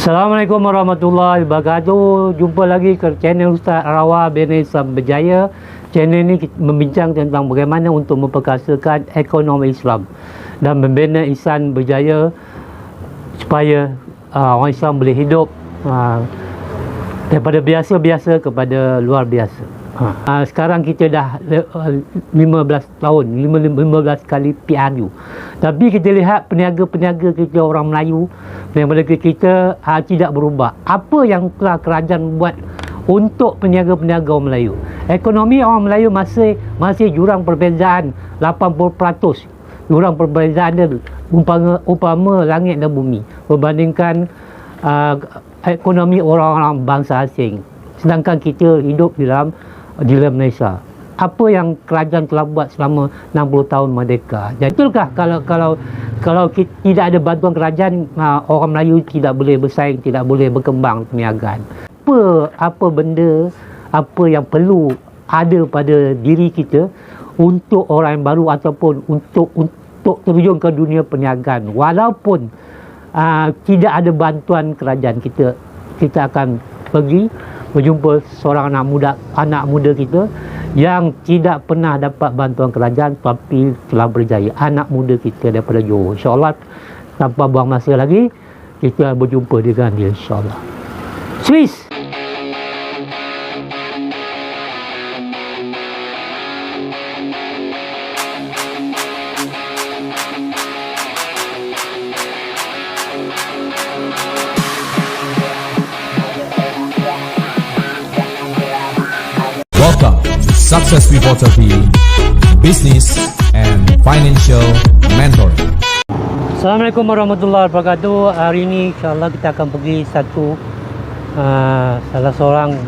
Assalamualaikum warahmatullahi wabarakatuh. Jumpa lagi ke channel Ustaz Rawa bin Islam Berjaya. Channel ini membincang tentang bagaimana untuk memperkasakan ekonomi Islam dan membina Ihsan berjaya supaya orang Islam boleh hidup daripada biasa-biasa kepada luar biasa. Sekarang kita dah 15 tahun, 15 kali PRU. Tapi kita lihat peniaga-peniaga kita orang Melayu, peniaga kita tidak berubah. Apa yang telah kerajaan buat untuk peniaga-peniaga orang Melayu? Ekonomi orang Melayu masih jurang perbezaan 80%. Jurang perbezaan dia umpama langit dan bumi berbandingkan ekonomi orang-orang bangsa asing. Sedangkan kita hidup di dalam Malaysia. Apa yang kerajaan telah buat selama 60 tahun merdeka? Jadi betulkah kalau tidak ada bantuan kerajaan, orang Melayu tidak boleh bersaing, tidak boleh berkembang perniagaan? Apa benda, apa yang perlu ada pada diri kita untuk orang yang baru ataupun untuk terjun ke dunia perniagaan? Walaupun tidak ada bantuan kerajaan, kita akan pergi berjumpa seorang anak muda kita yang tidak pernah dapat bantuan kerajaan tapi telah berjaya. Anak muda kita daripada Johor. InsyaAllah, tanpa buang masa lagi, kita berjumpa dengan dia, insyaAllah. Swiss! Welcome to Success Reporter TV, Business and Financial Mentoring. Assalamualaikum warahmatullahi wabarakatuh. Hari ini insyaAllah kita akan pergi salah seorang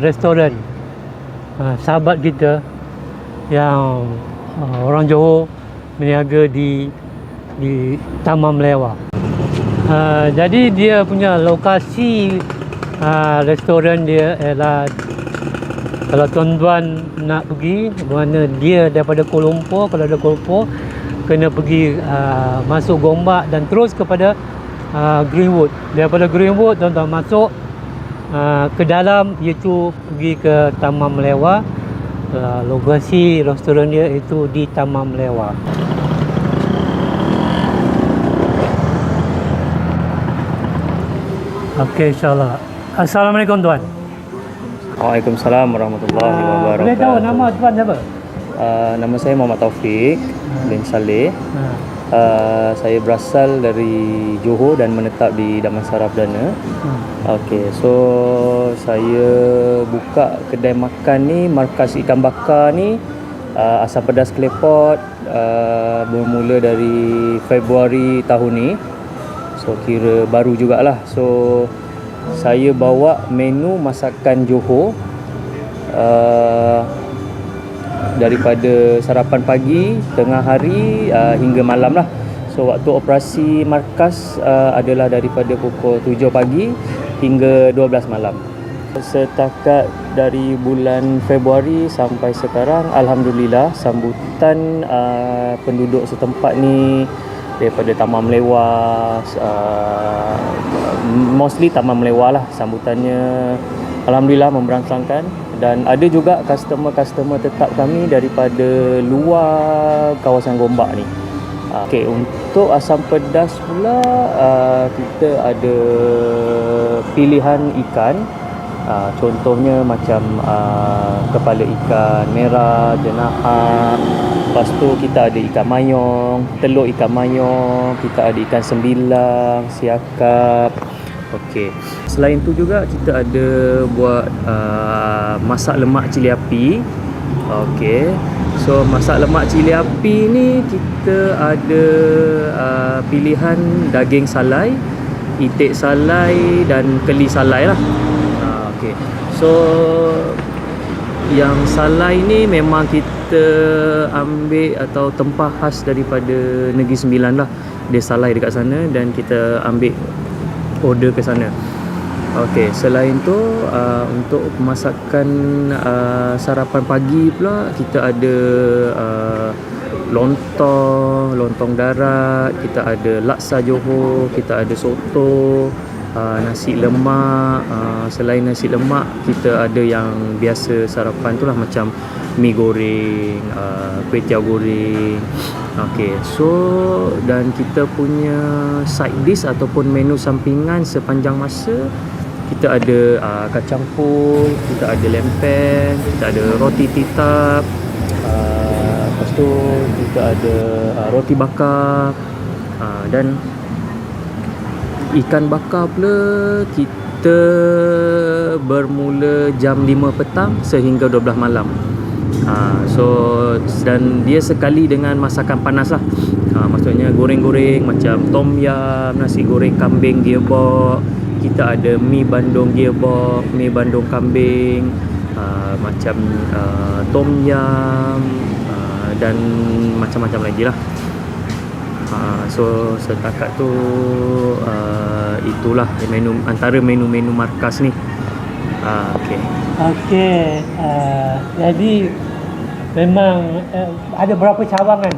restoran sahabat kita yang orang Johor berniaga di Taman Melewah. Jadi dia punya lokasi restoran dia ialah, kalau tuan-tuan nak pergi mana dia daripada Kuala Lumpur, kalau ada Kuala Lumpur kena pergi masuk Gombak dan terus kepada Greenwood. Daripada Greenwood tuan-tuan masuk ke dalam, iaitu pergi ke Taman Melewah. Lokasi restoran dia itu di Taman Melewah. Okey, insyaAllah. Assalamualaikum tuan. Waalaikumsalam warahmatullahi wabarakatuh. Boleh tahu nama tuan siapa? Nama saya Muhammad Taufik bin Saleh. Saya berasal dari Johor dan menetap di Damansara Perdana. Okey, so saya buka kedai makan ni, markas ikan bakar ni, Asam Pedas Klepot, bermula dari Februari tahun ni. So kira baru jugalah. So saya bawa menu masakan Johor, daripada sarapan pagi, tengah hari hingga malam lah. So waktu operasi markas adalah daripada pukul 7 pagi hingga 12 malam. Setakat dari bulan Februari sampai sekarang, alhamdulillah sambutan penduduk setempat ni daripada Taman Melewah, mostly Taman Melewah lah, sambutannya alhamdulillah memberangsangkan. Dan ada juga customer tetap kami daripada luar kawasan Gombak ni. Okey, untuk asam pedas pula, kita ada pilihan ikan. Contohnya macam kepala ikan merah, jenahak. Lepas tu kita ada ikan mayong, telur ikan mayong, kita ada ikan sembilang, siakap. Okey. Selain tu juga kita ada buat masak lemak cili api. Okey. So masak lemak cili api ni kita ada pilihan daging salai, itik salai dan keli salai lah. Okey. So yang salai ni memang kita ambil atau tempah khas daripada Negeri Sembilan lah. Dia salai dekat sana dan kita ambil order ke sana. Okey, selain tu untuk masakan sarapan pagi pula kita ada lontong darat, kita ada laksa Johor, kita ada soto, nasi lemak. Selain nasi lemak, kita ada yang biasa sarapan tu lah, macam mi goreng, kuih tiaw goreng. Okey, so dan kita punya side dish ataupun menu sampingan sepanjang masa, kita ada kacang pul, kita ada lempen, kita ada roti titap, lepas tu kita ada roti bakar, dan ikan bakar pula kita bermula jam 5 petang sehingga 12 malam. So dan dia sekali dengan masakan panas lah. Maksudnya goreng-goreng macam tom yam, nasi goreng kambing gearbox, kita ada mi bandung gearbox, mi bandung kambing, macam tom yam, dan macam-macam lagi lah. So setakat tu itulah menu, antara menu-menu markas ni. Okey, jadi memang ada berapa cawangan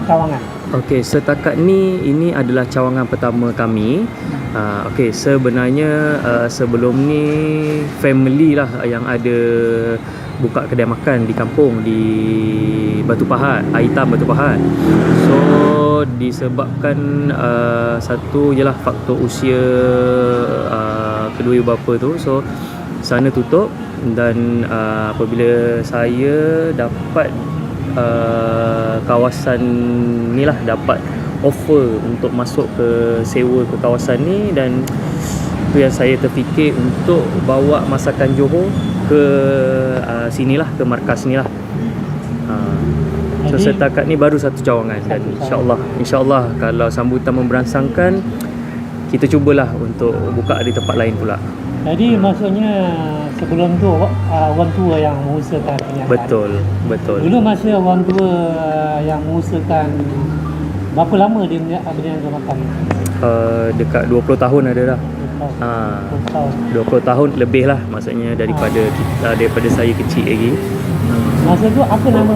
cawangan? Okey, setakat ni ini adalah cawangan pertama kami. Okey, sebenarnya sebelum ni family lah yang ada buka kedai makan di kampung di Batu Pahat, Air Hitam Batu Pahat. So disebabkan satu jelah faktor usia kedua ibu bapa tu, so sana tutup. Dan apabila saya dapat kawasan ni lah, dapat offer untuk masuk ke sewa ke kawasan ni, dan tu yang saya terfikir untuk bawa masakan Johor ke sinilah, ke markas ni lah. So setakat ni baru satu cawangan, dan insyaAllah kalau sambutan memberansangkan, kita cubalah untuk buka di tempat lain pula. Jadi maksudnya sebelum tu orang tua yang mengusahakan perniagaan. Betul. Dulu masa orang tua yang mengusahakan, berapa lama dia berniaga makan? Dekat 20 tahun ada dah. 20 tahun lebih lah, maksudnya daripada saya kecil lagi. Masa tu apa nama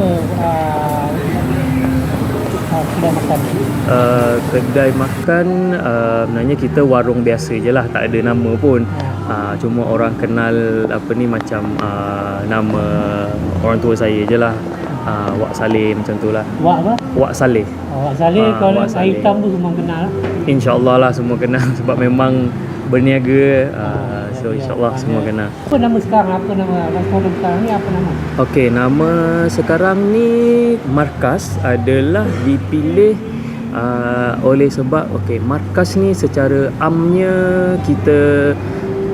kedai makan? Kedai makan sebenarnya kita warung biasa je lah, tak ada nama pun. Cuma orang kenal macam nama orang tua saya je lah, Wak Saleh macam tu lah. Wak apa? Wak Saleh. Wak Saleh. Kalau Air Hitam tu semua kenal? InsyaAllah lah semua kenal sebab memang berniaga. So insyaAllah semua kenal. Apa nama sekarang? Apa nama restoran sekarang ni? Apa nama? Okey, nama sekarang ni markas adalah dipilih oleh sebab markas ni secara amnya kita,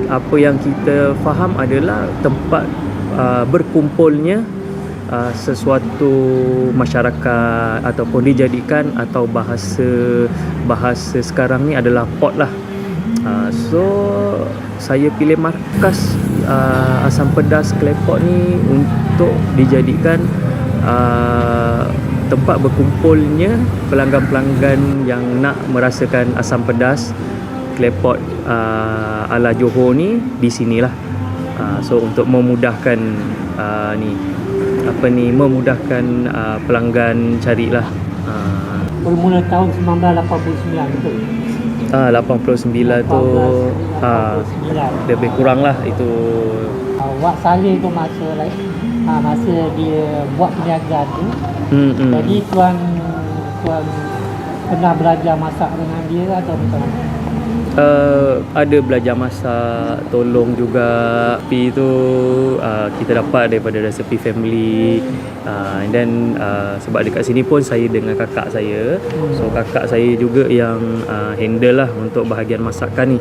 apa yang kita faham adalah tempat berkumpulnya sesuatu masyarakat, ataupun dijadikan, atau bahasa sekarang ni adalah pot lah. So saya pilih markas asam pedas Klepot ni untuk dijadikan tempat berkumpulnya pelanggan-pelanggan yang nak merasakan asam pedas Klepot ala Johor ni di sinilah. So untuk memudahkan memudahkan pelanggan carilah. Bermula tahun 1989 betul? 89 tu lebih kurang lah itu. Wak Saleh tu masa dia buat perniagaan tu, jadi tuan pernah belajar masak dengan dia atau macam mana? Ada belajar masak, tolong juga. Tapi tu kita dapat daripada resepi family. And then sebab dekat sini pun saya dengan kakak saya, so kakak saya juga yang handle lah untuk bahagian masakan ni.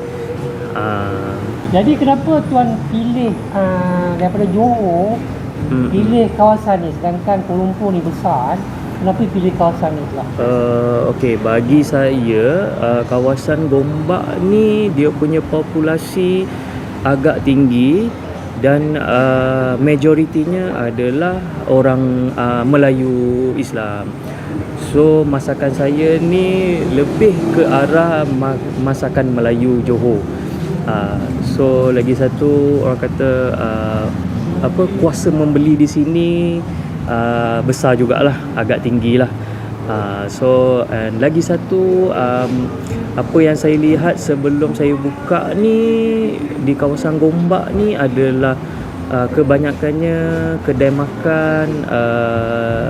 Jadi kenapa tuan pilih daripada Johor, pilih kawasan ni, sedangkan Kuala Lumpur ni besar, kenapa pilih kawasan ni pula? Okey, bagi saya kawasan Gombak ni dia punya populasi agak tinggi, dan majoritinya adalah orang Melayu Islam. So masakan saya ni lebih ke arah masakan Melayu Johor. So lagi satu orang kata kuasa membeli di sini besar jugalah, agak tinggilah. So and lagi satu apa yang saya lihat sebelum saya buka ni di kawasan Gombak ni adalah kebanyakannya kedai makan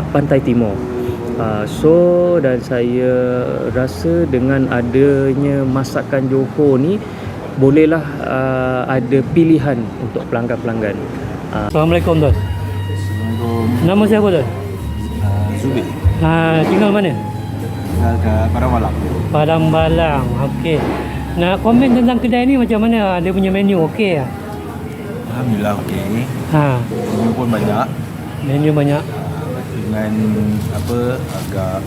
pantai timur. So dan saya rasa dengan adanya masakan Johor ni bolehlah ada pilihan untuk pelanggan-pelanggan. Assalamualaikum Tuan. Assalamualaikum. Nama siapa Tuan? Zubir. Tinggal mana? Tinggal kat Padang Malang. Padang Balang. Okey. Nak komen tentang kedai ni macam mana? Dia punya menu okey ah? Alhamdulillah okey. Menu pun banyak. Menu banyak. Dengan agak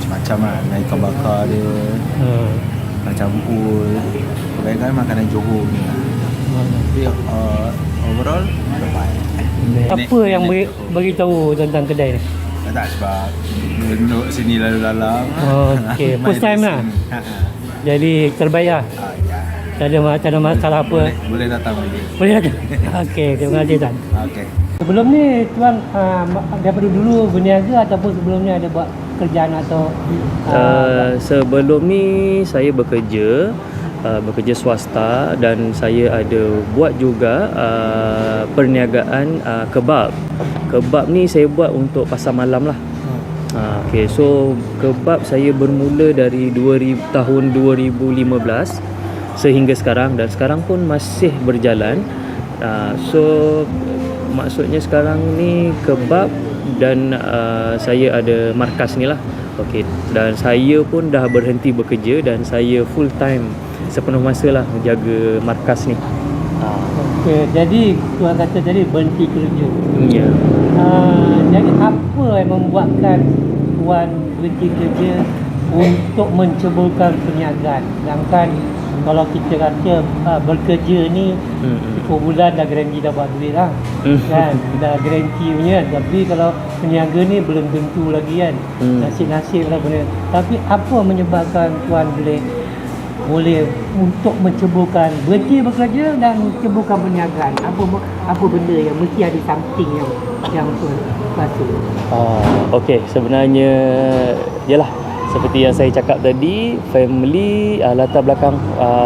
macam-macam lah. Dengan ikan bakar dia. Ikan campur. Kebanyakan makanan Johor ni lah. Tapi overall terbaik. Apa yang beritahu tentang kedai ni? Tak sebab duduk sini lalu-lalang. Okey, Main first time lah. Jadi terbaik lah. Ya. Tak ada masalah apa. Boleh datang lagi. Boleh datang. Okey, terima kasih Tuan. Okey. Sebelum ni Tuan daripada dulu berniaga ataupun sebelumnya ada buat kerjaan atau sebelum ni saya bekerja swasta dan saya ada buat juga perniagaan kebab. Kebab ni saya buat untuk pasar malam lah. Okay, so kebab saya bermula dari tahun 2015 sehingga sekarang dan sekarang pun masih berjalan. So maksudnya sekarang ni kebab dan saya ada markas ni lah. Okay, dan saya pun dah berhenti bekerja dan saya full time sepenuh masa lah menjaga markas ni. Okey, jadi Tuan kata tadi berhenti kerja. Ya. Jadi apa yang membuatkan Tuan berhenti kerja untuk menceburkan perniagaan? Sedangkan kalau kita kata bekerja ni per bulan dah garanti dapat duit lah. Kan? Dah garanti punya. Tapi kalau peniaga ni belum tentu lagi kan. Nasib-nasib lah benda. Tapi apa menyebabkan Tuan boleh untuk menceburkan berhenti bekerja dan menceburkan perniagaan? Apa benda yang mesti ada something yang Tuan rasa? Okey, sebenarnya yalah seperti yang saya cakap tadi, family latar belakang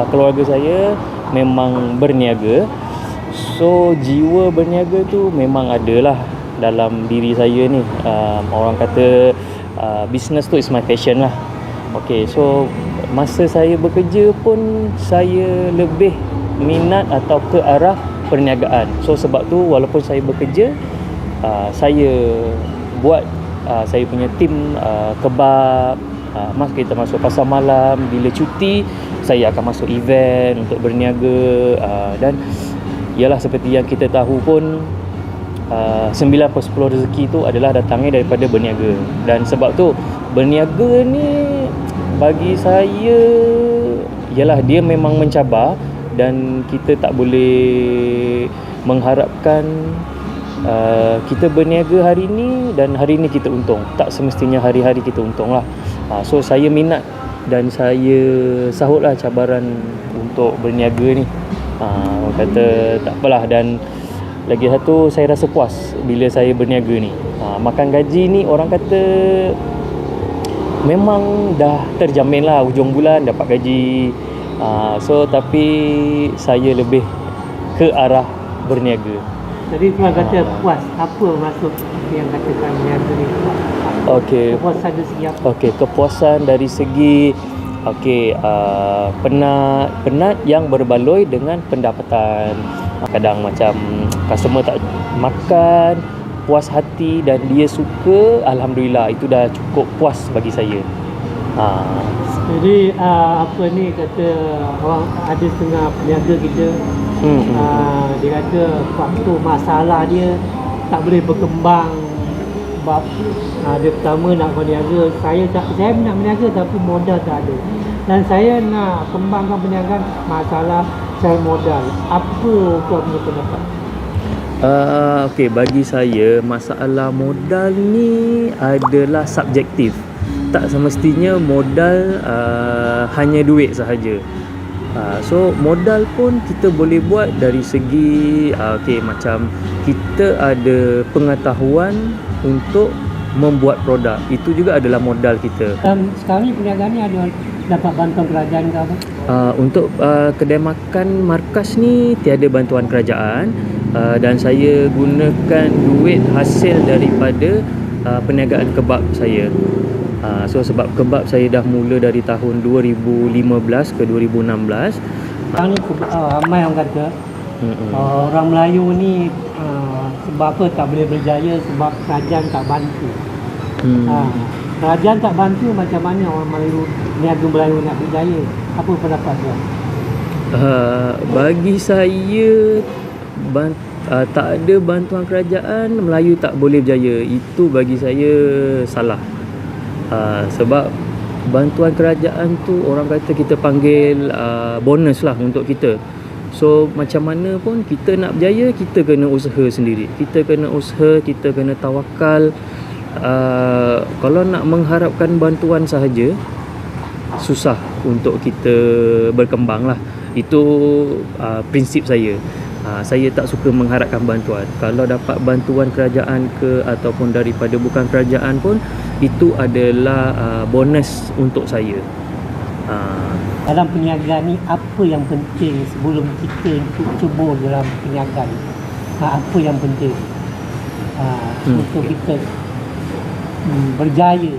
keluarga saya memang berniaga. So jiwa berniaga tu memang adalah dalam diri saya ni. Orang kata business tu is my passion lah. Okey, so masa saya bekerja pun saya lebih minat atau ke arah perniagaan. So sebab tu walaupun saya bekerja, saya buat saya punya tim kebab. Kita masuk pasar malam. Bila cuti saya akan masuk event untuk berniaga. Dan ialah seperti yang kita tahu pun 9/10 rezeki tu adalah datangnya daripada berniaga. Dan sebab tu berniaga ni bagi saya ialah dia memang mencabar dan kita tak boleh mengharapkan kita berniaga hari ni dan hari ni kita untung. Tak semestinya hari-hari kita untung lah. So saya minat dan saya sahutlah cabaran untuk berniaga ni. Orang kata tak apalah. Dan lagi satu, saya rasa puas bila saya berniaga ni. Makan gaji ni orang kata memang dah terjamin lah, hujung bulan dapat gaji. So tapi saya lebih ke arah berniaga. Jadi Tuan kata puas. Apa maksud yang katakan berniaga ni puas? Okey. Kepuasan dari segi apa? Okey, kepuasan dari segi penat yang berbaloi dengan pendapatan. Kadang macam customer tak makan, puas hati dan dia suka, alhamdulillah itu dah cukup puas bagi saya. Jadi kata orang ada setengah peniaga kita dia kata faktor masalah dia tak boleh berkembang sebab dia pertama nak berniaga. Saya nak berniaga tapi modal tak ada, dan saya nak kembangkan perniagaan, masalah cari modal. Apa Tuan punya pendapat? Okey, bagi saya masalah modal ni adalah subjektif. Tak semestinya modal hanya duit sahaja. So modal pun kita boleh buat dari segi macam kita ada pengetahuan untuk membuat produk. Itu juga adalah modal kita. Dan sekarang ni perniagaan ni ada dapat bantuan kerajaan ke apa? Untuk kedai makan Markas ni tiada bantuan kerajaan, dan saya gunakan duit hasil daripada perniagaan kebab saya. So sebab kebab saya dah mula dari tahun 2015 ke 2016. Sekarang ni ramai orang kata orang Melayu ni sebab apa tak boleh berjaya, sebab kerajaan tak bantu. Kerajaan tak bantu, macam mana orang Melayu, niaga Melayu nak berjaya? Apa pendapat tuan? Bagi saya tak ada bantuan kerajaan, Melayu tak boleh berjaya. Itu bagi saya salah. Sebab bantuan kerajaan tu orang kata kita panggil bonus lah untuk kita. So macam mana pun kita nak berjaya, kita kena usaha sendiri. Kita kena usaha, kita kena tawakal. Kalau nak mengharapkan bantuan sahaja, susah untuk kita berkembang lah. Itu prinsip saya. Saya tak suka mengharapkan bantuan. Kalau dapat bantuan kerajaan ke ataupun daripada bukan kerajaan pun, itu adalah bonus untuk saya. Dalam perniagaan ni, apa yang penting sebelum kita cebur dalam perniagaan? Apa yang penting untuk kita berjaya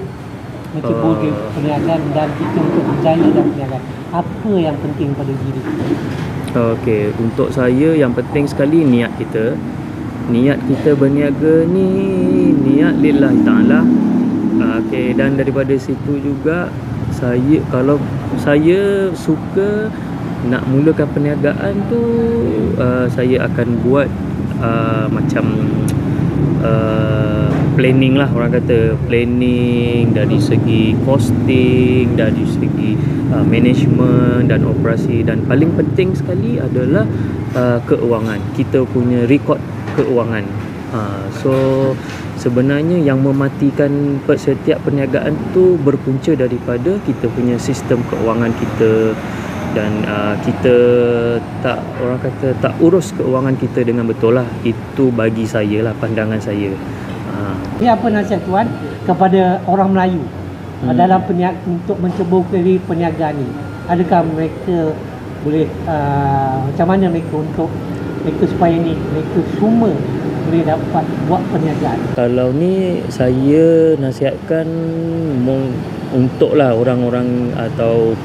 mencebur di perniagaan dan kita untuk berjaya dalam perniagaan? Apa yang penting pada diri kita? Okey, untuk saya yang penting sekali niat kita. Niat kita berniaga ni niat lillahi ta'ala. Okey, dan daripada situ juga kalau saya suka nak mulakan perniagaan tu, saya akan buat macam planning lah, orang kata planning dari segi costing, dari segi management dan operasi, dan paling penting sekali adalah keuangan. Kita punya rekod keuangan. So sebenarnya yang mematikan setiap perniagaan tu berpunca daripada kita punya sistem keuangan kita, dan kita tak, orang kata tak urus keuangan kita dengan betul lah. Itu bagi saya lah, pandangan saya. Ini apa nasihat tuan kepada orang Melayu dalam untuk mencebur kiri perniagaan ni? Adakah mereka boleh macam mana mereka untuk mereka supaya ni mereka semua boleh dapat buat perniagaan? Kalau ni saya nasihatkan untuklah orang-orang atau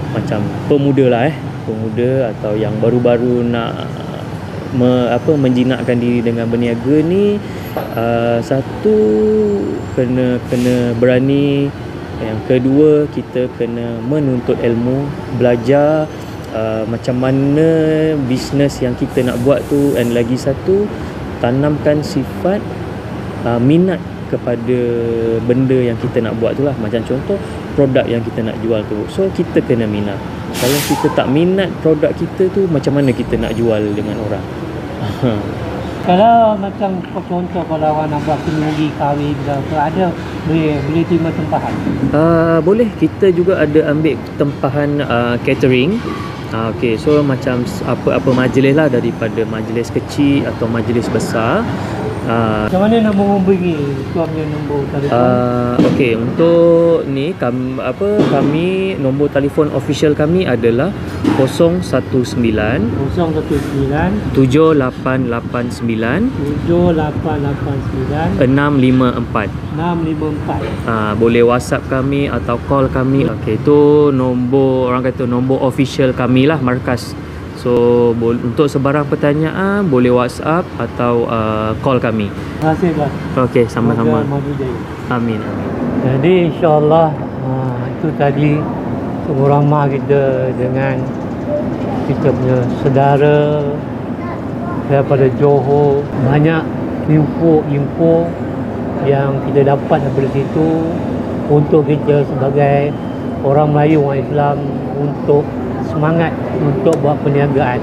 macam pemuda lah, pemuda atau yang baru-baru nak menjinakkan diri dengan berniaga ni. Satu, kena berani. Yang kedua, kita kena menuntut ilmu, belajar macam mana bisnes yang kita nak buat tu. And lagi satu, tanamkan sifat minat kepada benda yang kita nak buat tu lah. Macam contoh produk yang kita nak jual tu, so kita kena minat. Kalau kita tak minat produk kita tu, macam mana kita nak jual dengan orang? Kalau macam contoh kalau orang nak buat kenduri kahwin ke, ada boleh terima tempahan? Boleh, kita juga ada ambil tempahan catering. Okay, so macam apa-apa majlis lah, daripada majlis kecil atau majlis besar. Macam mana nak menghubungi tuan punya nombor telefon? Okey, untuk ni kami nombor telefon official kami adalah 019 019 7889 7889 654. 654. Boleh WhatsApp kami atau call kami. Okey, itu nombor, orang kata nombor official kami lah, Markas. So untuk sebarang pertanyaan boleh WhatsApp atau call kami. Terima kasih tuan. Okey, sama-sama. Amin. Jadi insya-Allah itu tadi ramah kita dengan kita punya saudara daripada Johor. Banyak info yang kita dapat daripada situ untuk kita sebagai orang Melayu, orang Islam, untuk semangat untuk buat perniagaan.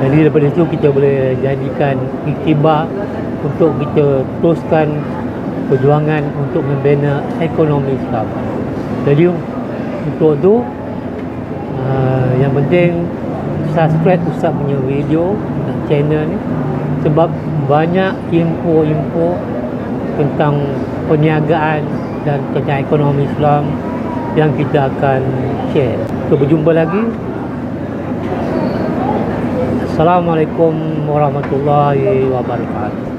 Jadi daripada situ kita boleh jadikan iktibar untuk kita teruskan perjuangan untuk membina ekonomi Islam. Jadi untuk tu yang penting subscribe Ustaz punya video dan channel ni, sebab banyak info-info tentang perniagaan dan tentang ekonomi Islam yang kita akan share. So, berjumpa lagi. Assalamualaikum warahmatullahi wabarakatuh.